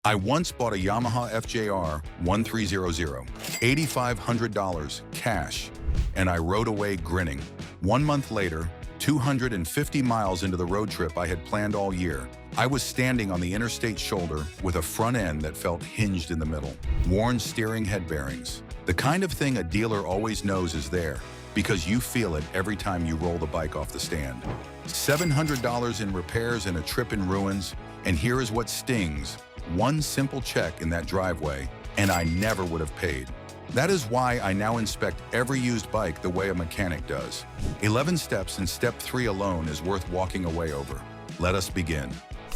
I once bought a Yamaha FJR 1300, $8,500 cash, and I rode away grinning. 1 month later, 250 miles into the road trip I had planned all year, I was standing on the interstate shoulder with a front end that felt hinged in the middle, worn steering head bearings. The kind of thing a dealer always knows is there, because you feel it every time you roll the bike off the stand. $700 in repairs and a trip in ruins, and here is what stings. One simple check in that driveway, and I never would have paid. That is why I now inspect every used bike the way a mechanic does. 11 steps, and step 3 alone is worth walking away over. Let us begin.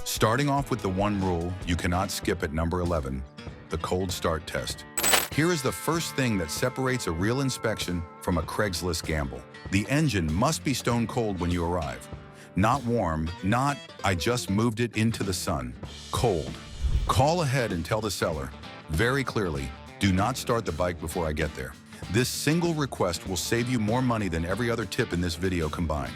Starting off with the one rule you cannot skip at number 11, the cold start test. Here is the first thing that separates a real inspection from a Craigslist gamble. The engine must be stone cold when you arrive. Not warm, not, I just moved it into the sun. Cold. Call ahead and tell the seller, very clearly, do not start the bike before I get there. This single request will save you more money than every other tip in this video combined.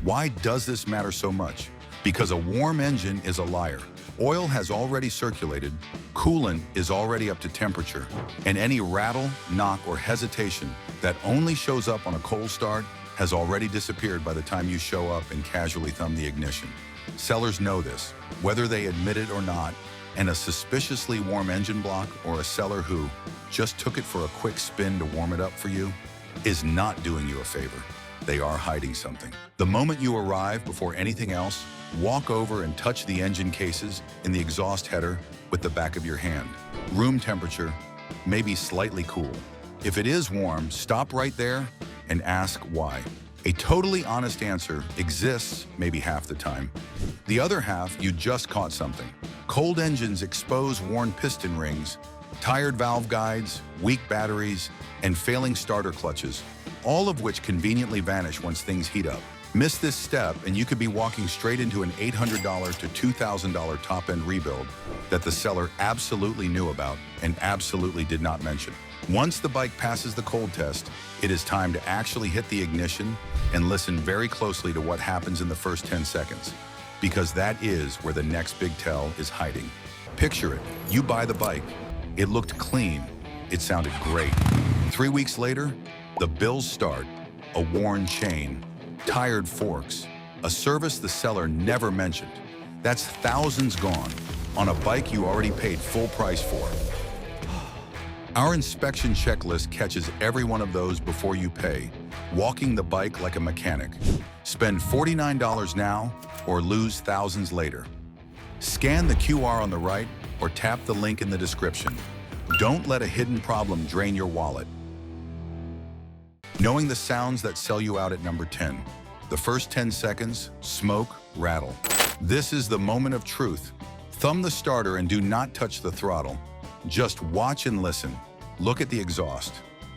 Why does this matter so much? Because a warm engine is a liar. Oil has already circulated, coolant is already up to temperature, and any rattle, knock, or hesitation that only shows up on a cold start has already disappeared by the time you show up and casually thumb the ignition. Sellers know this, whether they admit it or not, and a suspiciously warm engine block or a seller who just took it for a quick spin to warm it up for you is not doing you a favor. They are hiding something. The moment you arrive, before anything else, walk over and touch the engine cases in the exhaust header with the back of your hand. Room temperature, maybe slightly cool. If it is warm, stop right there and ask why. A totally honest answer exists maybe half the time. The other half, you just caught something. Cold engines expose worn piston rings, tired valve guides, weak batteries, and failing starter clutches, all of which conveniently vanish once things heat up. Miss this step and you could be walking straight into an $800 to $2,000 top-end rebuild that the seller absolutely knew about and absolutely did not mention. Once the bike passes the cold test, it is time to actually hit the ignition and listen very closely to what happens in the first 10 seconds, because that is where the next big tell is hiding. Picture it, you buy the bike, it looked clean, it sounded great. 3 weeks later, the bills start, a worn chain, tired forks, a service the seller never mentioned. That's thousands gone on a bike you already paid full price for. Our inspection checklist catches every one of those before you pay, walking the bike like a mechanic. Spend $49 now or lose thousands later. Scan the QR on the right or tap the link in the description. Don't let a hidden problem drain your wallet. Knowing the sounds that sell you out at number 10. The first 10 seconds, smoke, rattle. This is the moment of truth. Thumb the starter and do not touch the throttle. Just watch and listen. Look at the exhaust.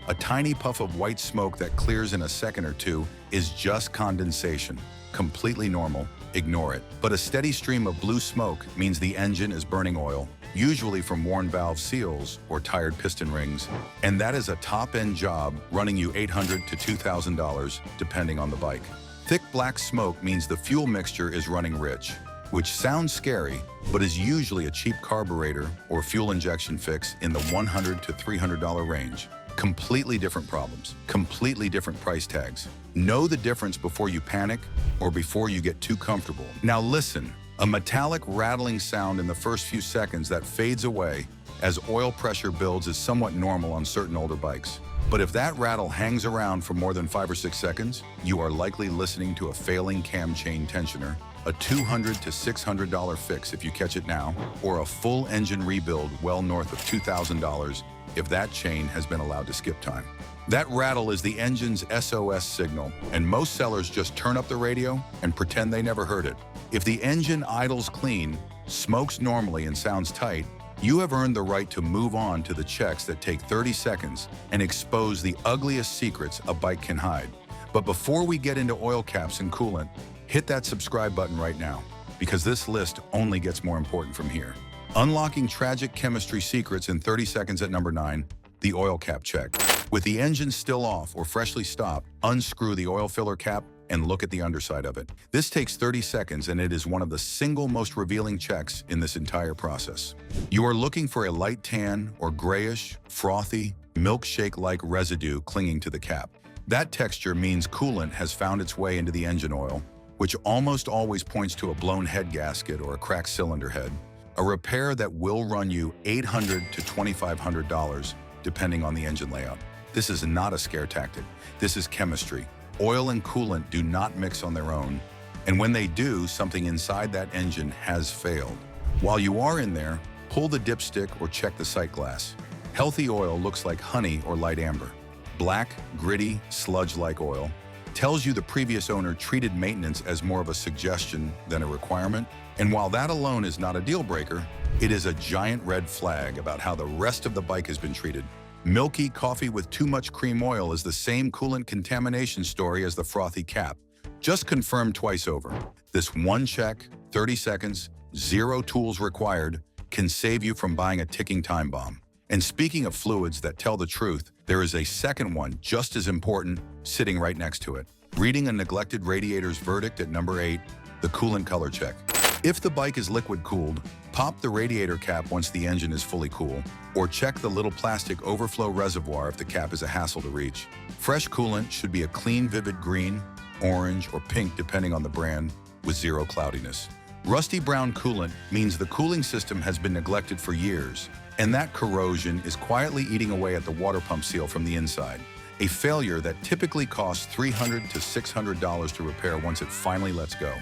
A tiny puff of white smoke that clears in a second or two is just condensation. Completely normal, ignore it. But a steady stream of blue smoke means the engine is burning oil, usually from worn valve seals or tired piston rings, and that is a top-end job running you $800 to $2,000 depending on the bike. Thick black smoke means the fuel mixture is running rich, which sounds scary, but is usually a cheap carburetor or fuel injection fix in the $100 to $300 range. Completely different problems, completely different price tags. Know the difference before you panic or before you get too comfortable. Now listen, a metallic rattling sound in the first few seconds that fades away as oil pressure builds is somewhat normal on certain older bikes. But if that rattle hangs around for more than 5 or 6 seconds, you are likely listening to a failing cam chain tensioner, a $200 to $600 fix if you catch it now, or a full engine rebuild well north of $2,000 if that chain has been allowed to skip time. That rattle is the engine's SOS signal, and most sellers just turn up the radio and pretend they never heard it. If the engine idles clean, smokes normally and sounds tight, you have earned the right to move on to the checks that take 30 seconds and expose the ugliest secrets a bike can hide. But before we get into oil caps and coolant, hit that subscribe button right now, because this list only gets more important from here. Unlocking tragic chemistry secrets in 30 seconds at number 9, the oil cap check. With the engine still off or freshly stopped, unscrew the oil filler cap and look at the underside of it. This takes 30 seconds, and it is one of the single most revealing checks in this entire process. You are looking for a light tan or grayish, frothy, milkshake-like residue clinging to the cap. That texture means coolant has found its way into the engine oil, which almost always points to a blown head gasket or a cracked cylinder head, a repair that will run you $800 to $2,500, depending on the engine layout. This is not a scare tactic. This is chemistry. Oil and coolant do not mix on their own, and when they do, something inside that engine has failed. While you are in there, pull the dipstick or check the sight glass. Healthy oil looks like honey or light amber. Black, gritty, sludge-like oil tells you the previous owner treated maintenance as more of a suggestion than a requirement. And while that alone is not a deal breaker, it is a giant red flag about how the rest of the bike has been treated. Milky coffee with too much cream oil is the same coolant contamination story as the frothy cap, just confirmed twice over. This one check, 30 seconds, 0 tools required, can save you from buying a ticking time bomb. And speaking of fluids that tell the truth, there is a second one just as important sitting right next to it. Reading a neglected radiator's verdict at number 8, the coolant color check. If the bike is liquid-cooled, pop the radiator cap once the engine is fully cool, or check the little plastic overflow reservoir if the cap is a hassle to reach. Fresh coolant should be a clean, vivid green, orange, or pink depending on the brand, with 0 cloudiness. Rusty brown coolant means the cooling system has been neglected for years, and that corrosion is quietly eating away at the water pump seal from the inside, a failure that typically costs $300 to $600 to repair once it finally lets go.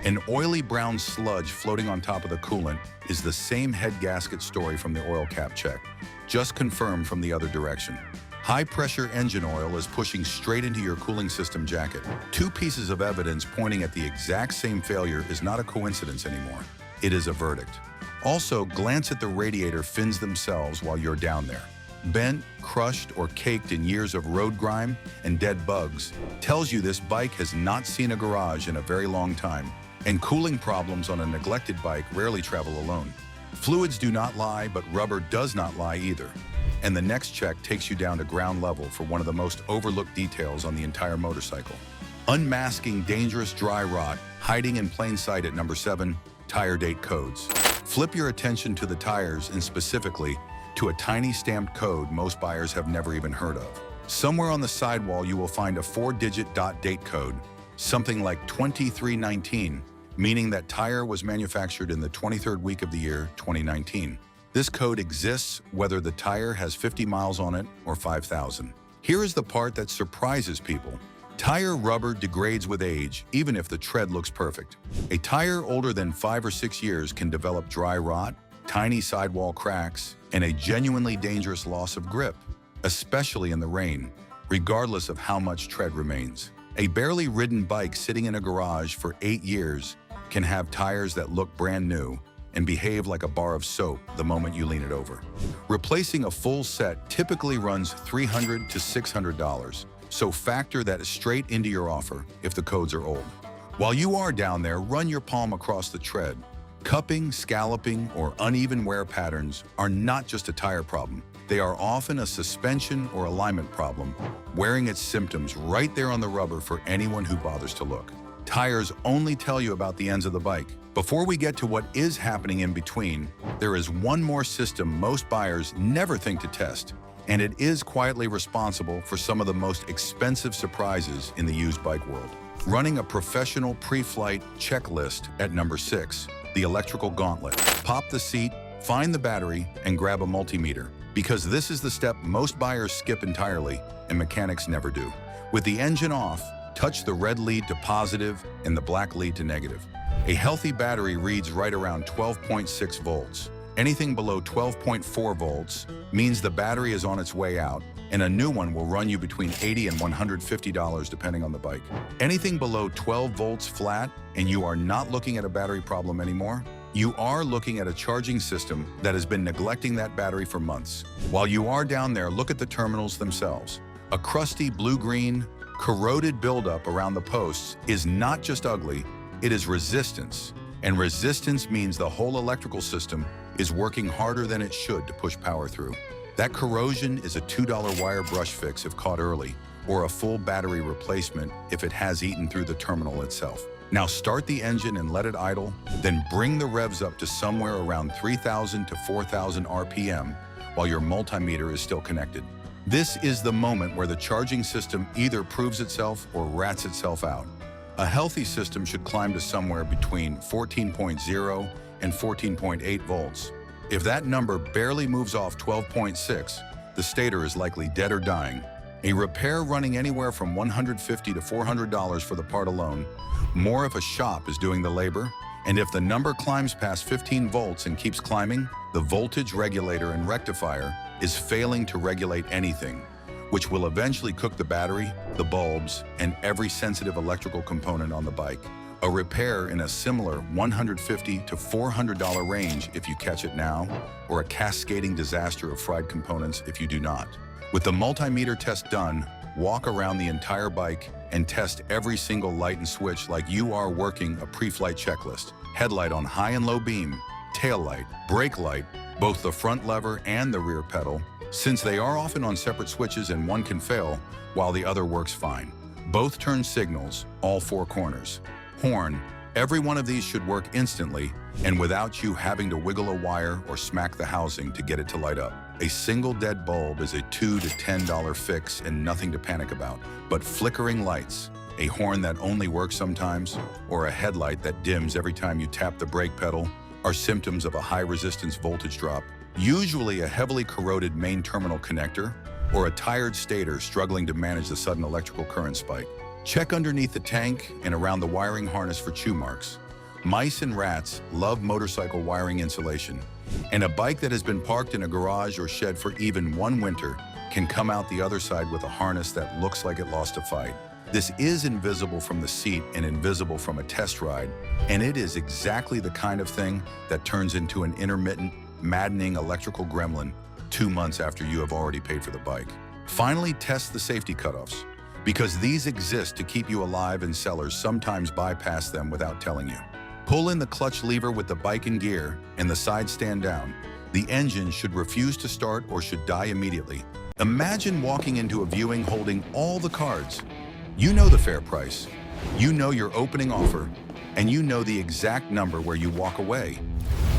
An oily brown sludge floating on top of the coolant is the same head gasket story from the oil cap check, just confirmed from the other direction. High-pressure engine oil is pushing straight into your cooling system jacket. 2 pieces of evidence pointing at the exact same failure is not a coincidence anymore. It is a verdict. Also, glance at the radiator fins themselves while you're down there. Bent, crushed, or caked in years of road grime and dead bugs tells you this bike has not seen a garage in a very long time, and cooling problems on a neglected bike rarely travel alone. Fluids do not lie, but rubber does not lie either. And the next check takes you down to ground level for one of the most overlooked details on the entire motorcycle. Unmasking dangerous dry rot hiding in plain sight at number 7, tire date codes. Flip your attention to the tires, and specifically to a tiny stamped code most buyers have never even heard of. Somewhere on the sidewall you will find a 4-digit date code, something like 2319, meaning that tire was manufactured in the 23rd week of the year 2019. This code exists whether the tire has 50 miles on it or 5,000. Here is the part that surprises people. Tire rubber degrades with age, even if the tread looks perfect. A tire older than 5 or 6 years can develop dry rot, tiny sidewall cracks, and a genuinely dangerous loss of grip, especially in the rain, regardless of how much tread remains. A barely ridden bike sitting in a garage for 8 years can have tires that look brand new and behave like a bar of soap the moment you lean it over. Replacing a full set typically runs $300 to $600, so factor that straight into your offer if the codes are old. While you are down there, run your palm across the tread. Cupping, scalloping, or uneven wear patterns are not just a tire problem. They are often a suspension or alignment problem, wearing its symptoms right there on the rubber for anyone who bothers to look. Tires only tell you about the ends of the bike. Before we get to what is happening in between, there is one more system most buyers never think to test, and it is quietly responsible for some of the most expensive surprises in the used bike world. Running a professional pre-flight checklist at number 6, the electrical gauntlet. Pop the seat, find the battery, and grab a multimeter, because this is the step most buyers skip entirely and mechanics never do. With the engine off, touch the red lead to positive and the black lead to negative. A healthy battery reads right around 12.6 volts. Anything below 12.4 volts means the battery is on its way out, and a new one will run you between $80 and $150 depending on the bike. Anything below 12 volts flat and you are not looking at a battery problem anymore, you are looking at a charging system that has been neglecting that battery for months. While you are down there, look at the terminals themselves. A crusty blue-green, corroded buildup around the posts is not just ugly, it is resistance. And resistance means the whole electrical system is working harder than it should to push power through. That corrosion is a $2 wire brush fix if caught early, or a full battery replacement if it has eaten through the terminal itself. Now start the engine and let it idle, then bring the revs up to somewhere around 3,000 to 4,000 RPM while your multimeter is still connected. This is the moment where the charging system either proves itself or rats itself out. A healthy system should climb to somewhere between 14.0 and 14.8 volts. If that number barely moves off 12.6, the stator is likely dead or dying. A repair running anywhere from $150 to $400 for the part alone, more if a shop is doing the labor, and if the number climbs past 15 volts and keeps climbing, the voltage regulator and rectifier is failing to regulate anything, which will eventually cook the battery, the bulbs, and every sensitive electrical component on the bike. A repair in a similar $150 to $400 range if you catch it now, or a cascading disaster of fried components if you do not. With the multimeter test done, walk around the entire bike and test every single light and switch like you are working a pre-flight checklist. Headlight on high and low beam, tail light, brake light, both the front lever and the rear pedal, since they are often on separate switches and one can fail while the other works fine. Both turn signals, all four corners. Horn, every one of these should work instantly and without you having to wiggle a wire or smack the housing to get it to light up. A single dead bulb is a $2 to $10 fix and nothing to panic about. But flickering lights, a horn that only works sometimes, or a headlight that dims every time you tap the brake pedal are symptoms of a high-resistance voltage drop, usually a heavily corroded main terminal connector or a tired stator struggling to manage the sudden electrical current spike. Check underneath the tank and around the wiring harness for chew marks. Mice and rats love motorcycle wiring insulation, and a bike that has been parked in a garage or shed for even one winter can come out the other side with a harness that looks like it lost a fight. This is invisible from the seat and invisible from a test ride, and it is exactly the kind of thing that turns into an intermittent, maddening electrical gremlin 2 months after you have already paid for the bike. Finally, test the safety cutoffs, because these exist to keep you alive and sellers sometimes bypass them without telling you. Pull in the clutch lever with the bike in gear and the side stand down. The engine should refuse to start or should die immediately. Imagine walking into a viewing holding all the cards. You know the fair price, you know your opening offer, and you know the exact number where you walk away.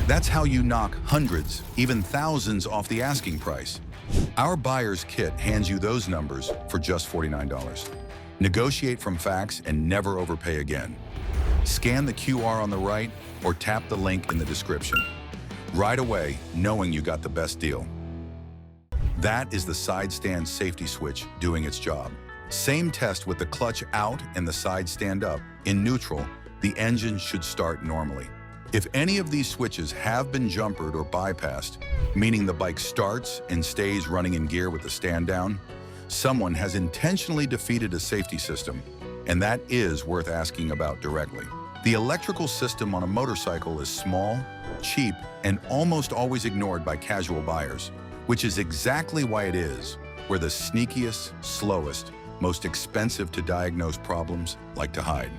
That's how you knock hundreds, even thousands off the asking price. Our buyer's kit hands you those numbers for just $49. Negotiate from facts and never overpay again. Scan the QR on the right or tap the link in the description. Right away, knowing you got the best deal. That is the side stand safety switch doing its job. Same test with the clutch out and the side stand up. In neutral, the engine should start normally. If any of these switches have been jumpered or bypassed, meaning the bike starts and stays running in gear with the stand down, someone has intentionally defeated a safety system, and that is worth asking about directly. The electrical system on a motorcycle is small, cheap, and almost always ignored by casual buyers, which is exactly why it is where the sneakiest, slowest, most expensive to diagnose problems like to hide.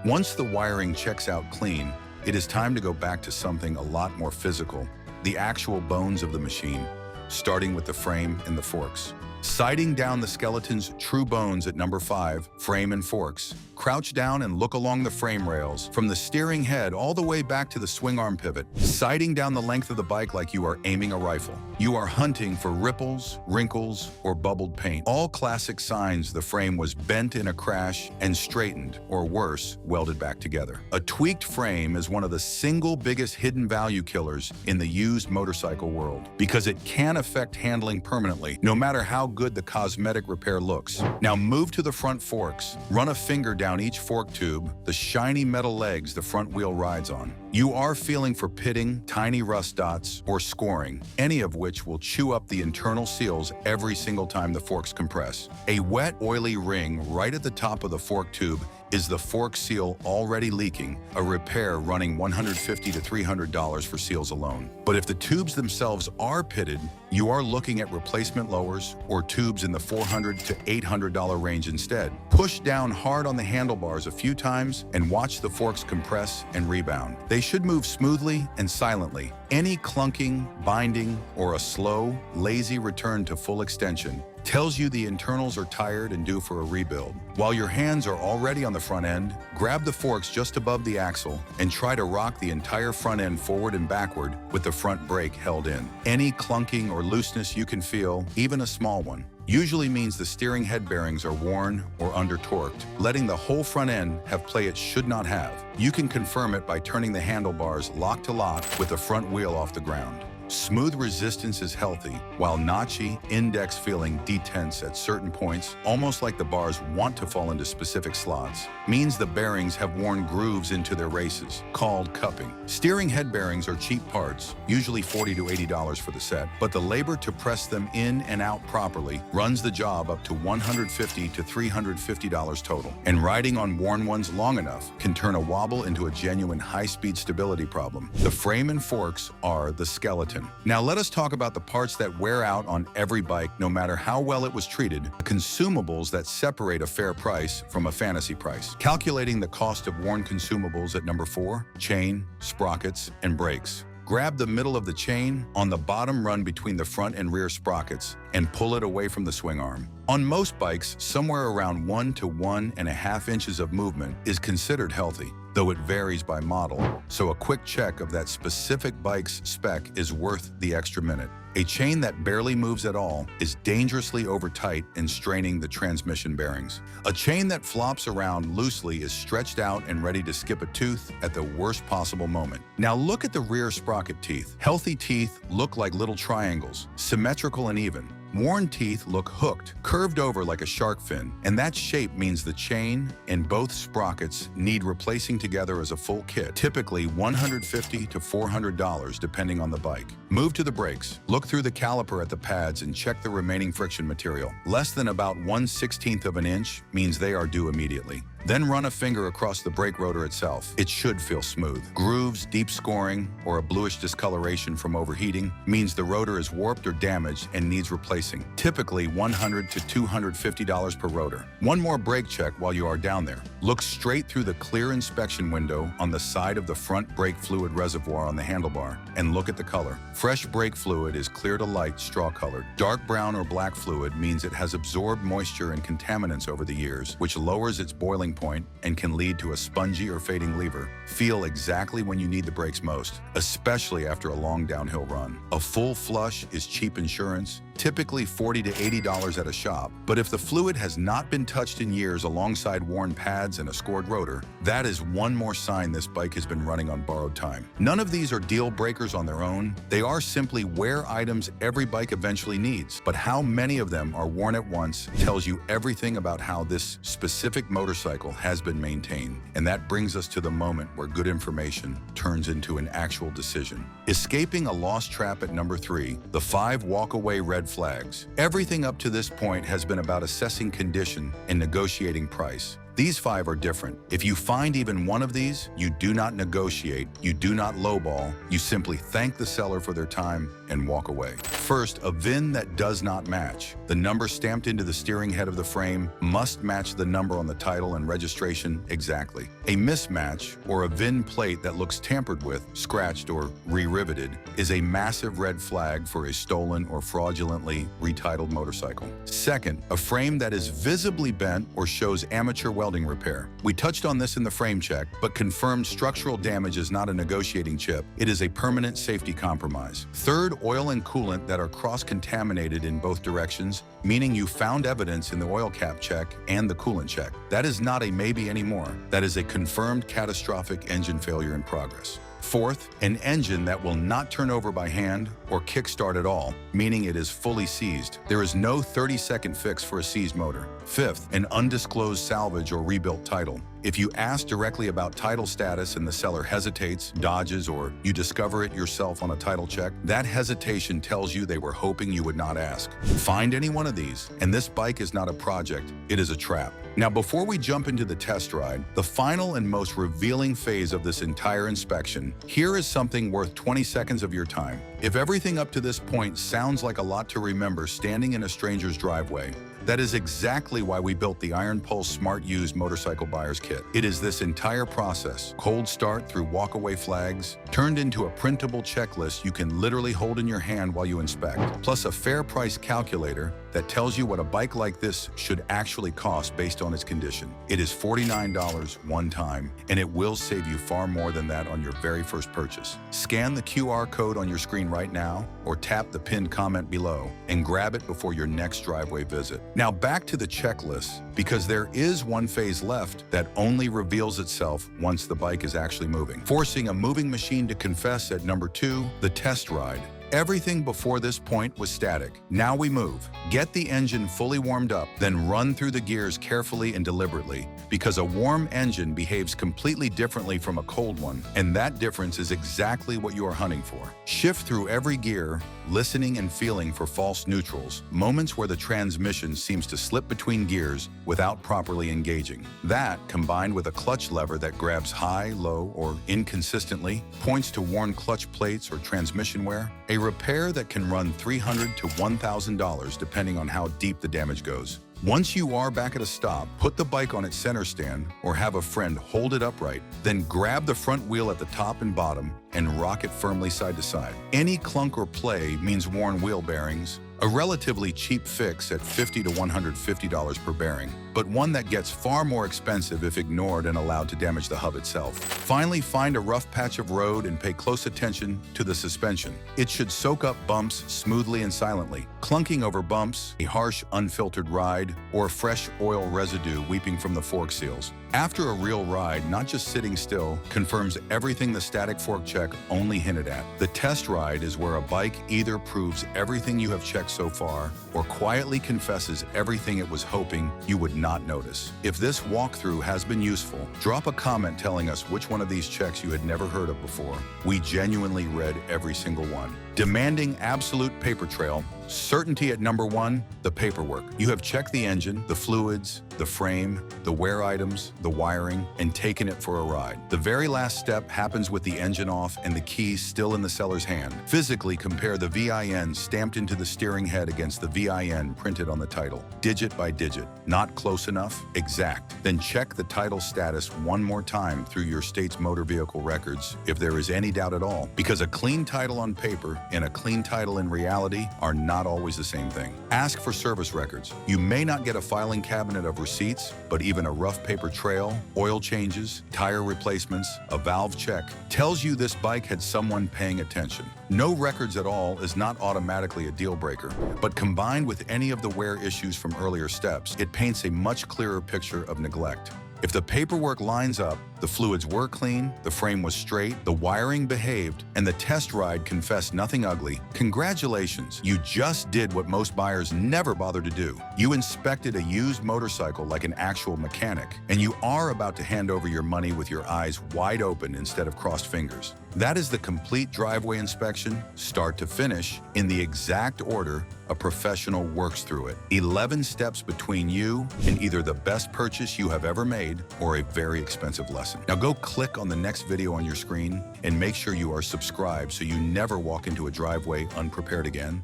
Once the wiring checks out clean, it is time to go back to something a lot more physical, the actual bones of the machine, starting with the frame and the forks. Sighting down the skeleton's true bones at number 5, frame and forks, crouch down and look along the frame rails, from the steering head all the way back to the swing arm pivot, sighting down the length of the bike like you are aiming a rifle. You are hunting for ripples, wrinkles, or bubbled paint, all classic signs the frame was bent in a crash and straightened, or worse, welded back together. A tweaked frame is one of the single biggest hidden value killers in the used motorcycle world, because it can affect handling permanently, no matter how good the cosmetic repair looks. Now move to the front forks. Run a finger down each fork tube, the shiny metal legs the front wheel rides on. You are feeling for pitting, tiny rust dots, or scoring, any of which will chew up the internal seals every single time the forks compress. A wet, oily ring right at the top of the fork tube is the fork seal already leaking, a repair running $150 to $300 for seals alone. But if the tubes themselves are pitted, you are looking at replacement lowers or tubes in the $400 to $800 range instead. Push down hard on the handlebars a few times and watch the forks compress and rebound. They They should move smoothly and silently. Any clunking, binding, or a slow, lazy return to full extension tells you the internals are tired and due for a rebuild. While your hands are already on the front end, grab the forks just above the axle and try to rock the entire front end forward and backward with the front brake held in. Any clunking or looseness you can feel, even a small one, usually means the steering head bearings are worn or under-torqued, letting the whole front end have play it should not have. You can confirm it by turning the handlebars lock to lock with the front wheel off the ground. Smooth resistance is healthy, while notchy, index feeling detense at certain points, almost like the bars want to fall into specific slots, means the bearings have worn grooves into their races, called cupping. Steering head bearings are cheap parts, usually $40 to $80 for the set, but the labor to press them in and out properly runs the job up to $150 to $350 total. And riding on worn ones long enough can turn a wobble into a genuine high-speed stability problem. The frame and forks are the skeleton. Now let us talk about the parts that wear out on every bike, no matter how well it was treated, consumables that separate a fair price from a fantasy price. Calculating the cost of worn consumables at number 4, chain, sprockets, and brakes. Grab the middle of the chain on the bottom run between the front and rear sprockets and pull it away from the swing arm. On most bikes, somewhere around 1 to 1.5 inches of movement is considered healthy, though it varies by model, so a quick check of that specific bike's spec is worth the extra minute. A chain that barely moves at all is dangerously over-tight and straining the transmission bearings. A chain that flops around loosely is stretched out and ready to skip a tooth at the worst possible moment. Now look at the rear sprocket teeth. Healthy teeth look like little triangles, symmetrical and even. Worn teeth look hooked, curved over like a shark fin, and that shape means the chain and both sprockets need replacing together as a full kit, typically $150 to $400 depending on the bike. Move to the brakes. Look through the caliper at the pads and check the remaining friction material. Less than about 1/16 of an inch means they are due immediately. Then run a finger across the brake rotor itself. It should feel smooth. Grooves, deep scoring, or a bluish discoloration from overheating means the rotor is warped or damaged and needs replacing, typically $100 to $250 per rotor. One more brake check while you are down there. Look straight through the clear inspection window on the side of the front brake fluid reservoir on the handlebar and look at the color. Fresh brake fluid is clear to light straw-colored. Dark brown or black fluid means it has absorbed moisture and contaminants over the years, which lowers its boiling point and can lead to a spongy or fading lever. Feel exactly when you need the brakes most, especially after a long downhill run. A full flush is cheap insurance, typically $40 to $80 at a shop, but if the fluid has not been touched in years alongside worn pads and a scored rotor, that is one more sign this bike has been running on borrowed time. None of these are deal breakers on their own. They are simply wear items every bike eventually needs, but how many of them are worn at once tells you everything about how this specific motorcycle has been maintained. And that brings us to the moment where good information turns into an actual decision. Escaping a lost trap at number 3, the 5 walk-away red flags. Everything up to this point has been about assessing condition and negotiating price. These 5 are different. If you find even one of these, you do not negotiate, you do not lowball, you simply thank the seller for their time and walk away. First, a VIN that does not match. The number stamped into the steering head of the frame must match the number on the title and registration exactly. A mismatch, or a VIN plate that looks tampered with, scratched, or re-riveted, is a massive red flag for a stolen or fraudulently retitled motorcycle. Second, a frame that is visibly bent or shows amateur welding repair. We touched on this in the frame check, but confirmed structural damage is not a negotiating chip. It is a permanent safety compromise. Third, oil and coolant that are cross-contaminated in both directions, meaning you found evidence in the oil cap check and the coolant check. That is not a maybe anymore. That is a confirmed catastrophic engine failure in progress. Fourth, an engine that will not turn over by hand or kickstart at all, meaning it is fully seized. There is no 30-second fix for a seized motor. Fifth, an undisclosed salvage or rebuilt title. If you ask directly about title status and the seller hesitates, dodges, or you discover it yourself on a title check, that hesitation tells you they were hoping you would not ask. Find any one of these, and this bike is not a project, it is a trap. Now, before we jump into the test ride, the final and most revealing phase of this entire inspection, here is something worth 20 seconds of your time. If everything up to this point sounds like a lot to remember standing in a stranger's driveway, That is exactly why we built the Iron Pulse Smart Used Motorcycle Buyer's Kit. It is this entire process, cold start through walkaway flags, turned into a printable checklist you can literally hold in your hand while you inspect, plus a fair price calculator that tells you what a bike like this should actually cost based on its condition. It is $49 one time, and it will save you far more than that on your very first purchase. Scan the QR code on your screen right now, or tap the pinned comment below, and grab it before your next driveway visit. Now back to the checklist, because there is one phase left that only reveals itself once the bike is actually moving, forcing a moving machine to confess at number 2, the test ride. Everything before this point was static. Now we move. Get the engine fully warmed up, then run through the gears carefully and deliberately, because a warm engine behaves completely differently from a cold one, and that difference is exactly what you are hunting for. Shift through every gear, listening and feeling for false neutrals, moments where the transmission seems to slip between gears without properly engaging. That, combined with a clutch lever that grabs high, low, or inconsistently, points to worn clutch plates or transmission wear. A repair that can run $300 to $1,000 depending on how deep the damage goes. Once you are back at a stop, put the bike on its center stand or have a friend hold it upright. Then grab the front wheel at the top and bottom and rock it firmly side to side. Any clunk or play means worn wheel bearings, a relatively cheap fix at $50 to $150 per bearing, but one that gets far more expensive if ignored and allowed to damage the hub itself. Finally, find a rough patch of road and pay close attention to the suspension. It should soak up bumps smoothly and silently. Clunking over bumps, a harsh, unfiltered ride, or fresh oil residue weeping from the fork seals. After a real ride, not just sitting still, confirms everything the static fork check only hinted at. The test ride is where a bike either proves everything you have checked so far, or quietly confesses everything it was hoping you would not notice. If this walkthrough has been useful, drop a comment telling us which one of these checks you had never heard of before. We genuinely read every single one. Demanding absolute paper trail, certainty at number 1, the paperwork. You have checked the engine, the fluids, the frame, the wear items, the wiring, and taken it for a ride. The very last step happens with the engine off and the keys still in the seller's hand. Physically compare the VIN stamped into the steering head against the VIN printed on the title, digit by digit. Not close enough? Exact. Then check the title status one more time through your state's motor vehicle records if there is any doubt at all, because a clean title on paper and a clean title in reality are not always the same thing. Ask for service records. You may not get a filing cabinet of receipts, but even a rough paper trail, oil changes, tire replacements, a valve check tells you this bike had someone paying attention. No records at all is not automatically a deal breaker, but combined with any of the wear issues from earlier steps, it paints a much clearer picture of neglect. If the paperwork lines up, the fluids were clean, the frame was straight, the wiring behaved, and the test ride confessed nothing ugly, congratulations, you just did what most buyers never bother to do. You inspected a used motorcycle like an actual mechanic, and you are about to hand over your money with your eyes wide open instead of crossed fingers. That is the complete driveway inspection, start to finish, in the exact order a professional works through it. 11 steps between you and either the best purchase you have ever made or a very expensive lesson. Now go click on the next video on your screen and make sure you are subscribed so you never walk into a driveway unprepared again.